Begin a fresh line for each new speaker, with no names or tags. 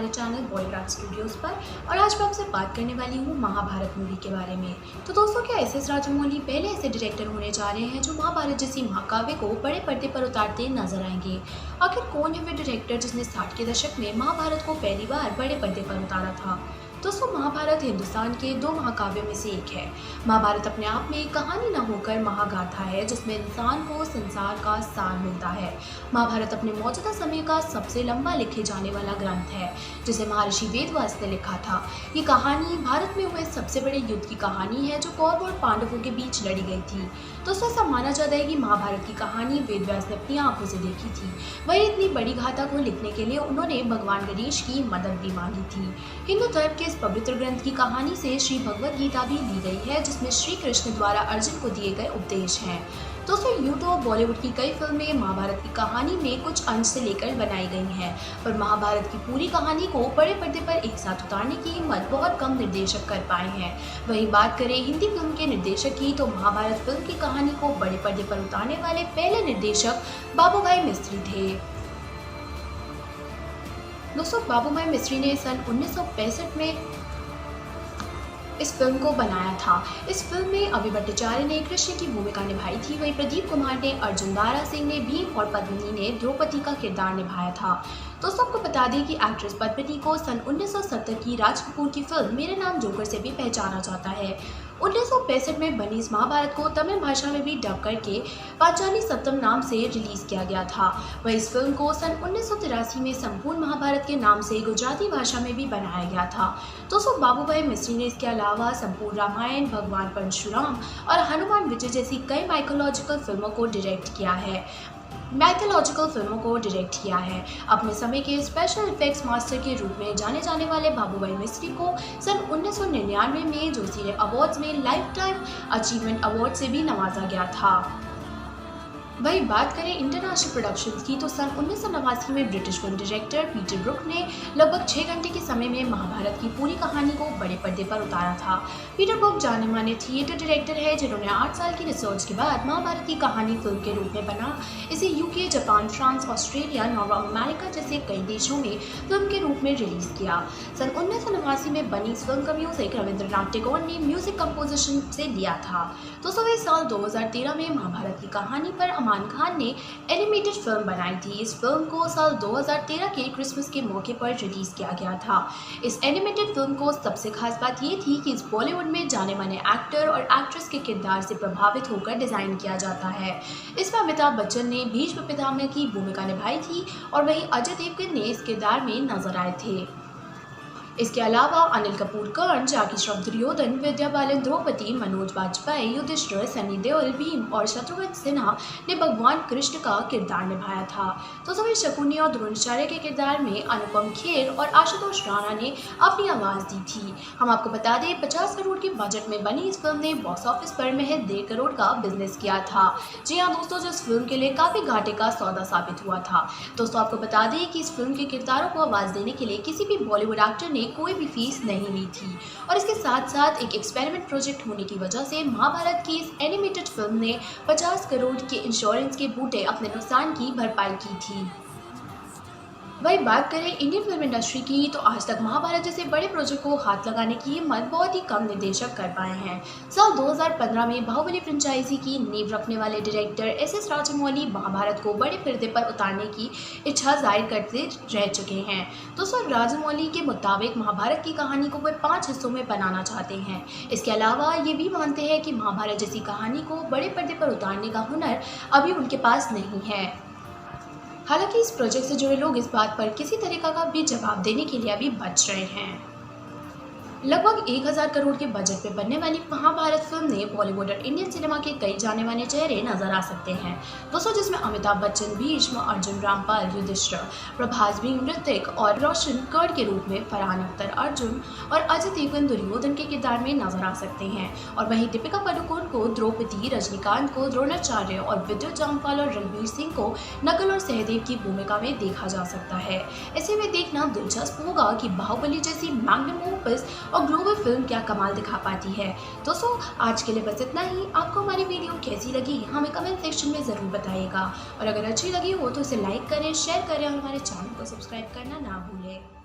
हमारे channel Bollywood Studios पर। और आज मैं आपसे बात करने वाली हूँ महाभारत मूवी के बारे में। तो दोस्तों, क्या एस एस राजमौली पहले ऐसे डायरेक्टर होने जा रहे हैं जो महाभारत जैसी महाकाव्य को बड़े पर्दे पर उतारते नजर आएंगे। आखिर कौन है वे डायरेक्टर जिसने 60 के दशक में महाभारत को पहली बार बड़े पर्दे पर उतारा था? दोस्तों, महाभारत हिंदुस्तान के दो महाकाव्यों में से एक है। महाभारत अपने आप में एक कहानी न होकर महागाथा है जिसमें इंसान को संसार का सार मिलता है। महाभारत अपने मौजूदा समय का सबसे लंबा लिखे जाने वाला ग्रंथ है जिसे महर्षि वेदव्यास ने लिखा था। ये कहानी भारत में हुए सबसे बड़े युद्ध की कहानी है जो कौरवों और पांडवों के बीच लड़ी गई थी। दोस्तों, ऐसा माना जाता है कि महाभारत की कहानी वेदव्यास ने अपनी आंखों से देखी थी। वही इतनी बड़ी गाथा को लिखने के लिए उन्होंने भगवान गणेश की मदद भी मांगी थी। हिंदू धर्म के इस पवित्र ग्रंथ की कहानी से श्री भगवद गीता भी ली गई है जिसमें श्री कृष्ण द्वारा अर्जुन को दिए गए उपदेश हैं। दोस्तों, यूं तो बॉलीवुड की कई फिल्में महाभारत की कहानी में कुछ अंश से लेकर बनाई गई हैं, पर महाभारत की पूरी कहानी को बड़े पर्दे पर एक साथ उतारने की हिम्मत बहुत कम निर्देशक कर पाए हैं। वहीं बात करें हिंदी फिल्म के निर्देशक की, तो महाभारत फिल्म की कहानी को बड़े पर्दे पर उतारने वाले पहले निर्देशक बाबूभाई मिस्त्री थे। दोस्तों, बाबूभाई मिस्त्री ने सन 1965 में इस फिल्म को बनाया था। इस फिल्म में अभय भट्टाचार्य ने कृष्ण की भूमिका निभाई थी। वहीं प्रदीप कुमार ने, अर्जुन दारा सिंह ने भीम और पद्मिनी ने द्रौपदी का किरदार निभाया था। दोस्तों, आपको बता दें कि एक्ट्रेस पद्मिनी को सन 1970 की राज कपूर की फिल्म मेरे नाम जोकर से भी पहचाना जाता है। 1965 में बनी इस महाभारत को तमिल भाषा में भी डब करके पांचाली सप्तम नाम से रिलीज किया गया था। वह इस फिल्म को सन 1983 में संपूर्ण महाभारत के नाम से गुजराती भाषा में भी बनाया गया था। दोस्तों, बाबूभाई मिस्त्री ने इसके अलावा संपूर्ण रामायण, भगवान परशुराम और हनुमान विजय जैसी कई माइथोलॉजिकल फिल्मों को डायरेक्ट किया है। अपने समय के स्पेशल इफेक्ट्स मास्टर के रूप में जाने जाने वाले बाबूभाई मिस्त्री को सन 1999 में जोशीरे अवार्ड्स में लाइफ टाइम अचीवमेंट अवार्ड से भी नवाजा गया था। वही बात करें इंटरनेशनल प्रोडक्शंस की, तो सन 1989 में British film director Peter Brook ने लगभग 6 घंटे के समय में महाभारत की पूरी कहानी को बड़े पर्दे पर उतारा था। पीटर ब्रुक जाने माने थिएटर डायरेक्टर है जिन्होंने 8 साल की रिसर्च के बाद महाभारत की कहानी फिल्म के रूप में बना इसे UK, Japan, France, Australia, Norway, America जैसे कई देशों में फिल्म के रूप में रिलीज किया। सन 1989 में बनी इस फिल्म का म्यूजिक रविंद्रनाथ टैगोर ने म्यूजिक कंपोजिशन से लिया था। दोस्तों, इस साल 2013 में महाभारत की कहानी पर सलमान खान ने एनिमेटेड फिल्म बनाई थी। इस फिल्म को साल 2013 के क्रिसमस के मौके पर रिलीज किया गया था। इस एनिमेटेड फिल्म को सबसे खास बात ये थी कि इस बॉलीवुड में जाने माने एक्टर और एक्ट्रेस के किरदार से प्रभावित होकर डिजाइन किया जाता है। इसमें अमिताभ बच्चन ने भीष्म पितामह की भूमिका निभाई थी और वहीं अजय देवगन ने इस किरदार में नजर आए थे। इसके अलावा अनिल कपूर, कर्ण, जैकी श्रॉफ, दुर्योधन, विद्या बालन, द्रौपदी, मनोज बाजपेयी, युधिष्ठिर, सनी देओल, भीम और शत्रुघ्न सिन्हा ने भगवान कृष्ण का किरदार निभाया था। तो सभी शकुनी और द्रोणाचार्य के किरदार में अनुपम खेर और आशुतोष राणा ने अपनी आवाज़ दी थी। हम आपको बता दें 50 करोड़ के बजट में बनी इस फिल्म ने बॉक्स ऑफिस पर महज 1.5 करोड़ का बिजनेस किया था। जी हाँ दोस्तों, जो इस फिल्म के लिए काफ़ी घाटे का सौदा साबित हुआ था। दोस्तों, आपको बता दें कि इस फिल्म के किरदारों को आवाज़ देने के लिए किसी भी बॉलीवुड एक्टर ने कोई भी फीस नहीं ली थी और इसके साथ साथ एक एक्सपेरिमेंट प्रोजेक्ट होने की वजह से महाभारत की इस एनिमेटेड फिल्म ने 50 करोड़ के इंश्योरेंस के बूटे अपने नुकसान की भरपाई की थी। वही बात करें इंडियन फिल्म इंडस्ट्री की, तो आज तक महाभारत जैसे बड़े प्रोजेक्ट को हाथ लगाने की हिम्मत बहुत ही कम निर्देशक कर पाए हैं। साल 2015 में बाहुबली फ्रेंचाइजी की नींव रखने वाले director S S Rajamouli Mahabharat को बड़े पर्दे पर उतारने की इच्छा जाहिर करते रह चुके हैं। दोस्तों, राजमौली के मुताबिक महाभारत की कहानी को वे 5 हिस्सों में बनाना चाहते हैं। इसके अलावा ये भी मानते हैं कि महाभारत जैसी कहानी को बड़े पर्दे पर उतारने का हुनर अभी उनके पास नहीं है। हालांकि इस प्रोजेक्ट से जुड़े लोग इस बात पर किसी तरीका का भी जवाब देने के लिए अभी बच रहे हैं। लगभग 1000 करोड़ के बजट पे बनने वाली महाभारत फिल्म ने बॉलीवुड और इंडियन सिनेमा के कई जाने माने चेहरे नजर आ सकते हैं। दोस्तों, जिसमें अमिताभ बच्चन भीष्म, अर्जुन रामपाल, युधिष्ठिर, प्रभास भीम, ऋतिक और रोशन कर्ण के रूप में, फरहान अख्तर अर्जुन और अजय देवगन दुर्योधन के किरदार में नजर आ सकते हैं। और वहीं दीपिका पादुकोण को द्रौपदी, रजनीकांत को द्रोणाचार्य और विद्युत जामवाल और रणवीर सिंह को नकुल और सहदेव की भूमिका में देखा जा सकता है। ऐसे में देखना दिलचस्प होगा कि बाहुबली जैसी मैग्नम ओपस और ग्लोबल फिल्म क्या कमाल दिखा पाती है। दोस्तों, आज के लिए बस इतना ही। आपको हमारी वीडियो कैसी लगी हमें कमेंट सेक्शन में ज़रूर बताइएगा और अगर अच्छी लगी हो तो इसे लाइक करें, शेयर करें और हमारे चैनल को सब्सक्राइब करना ना भूलें।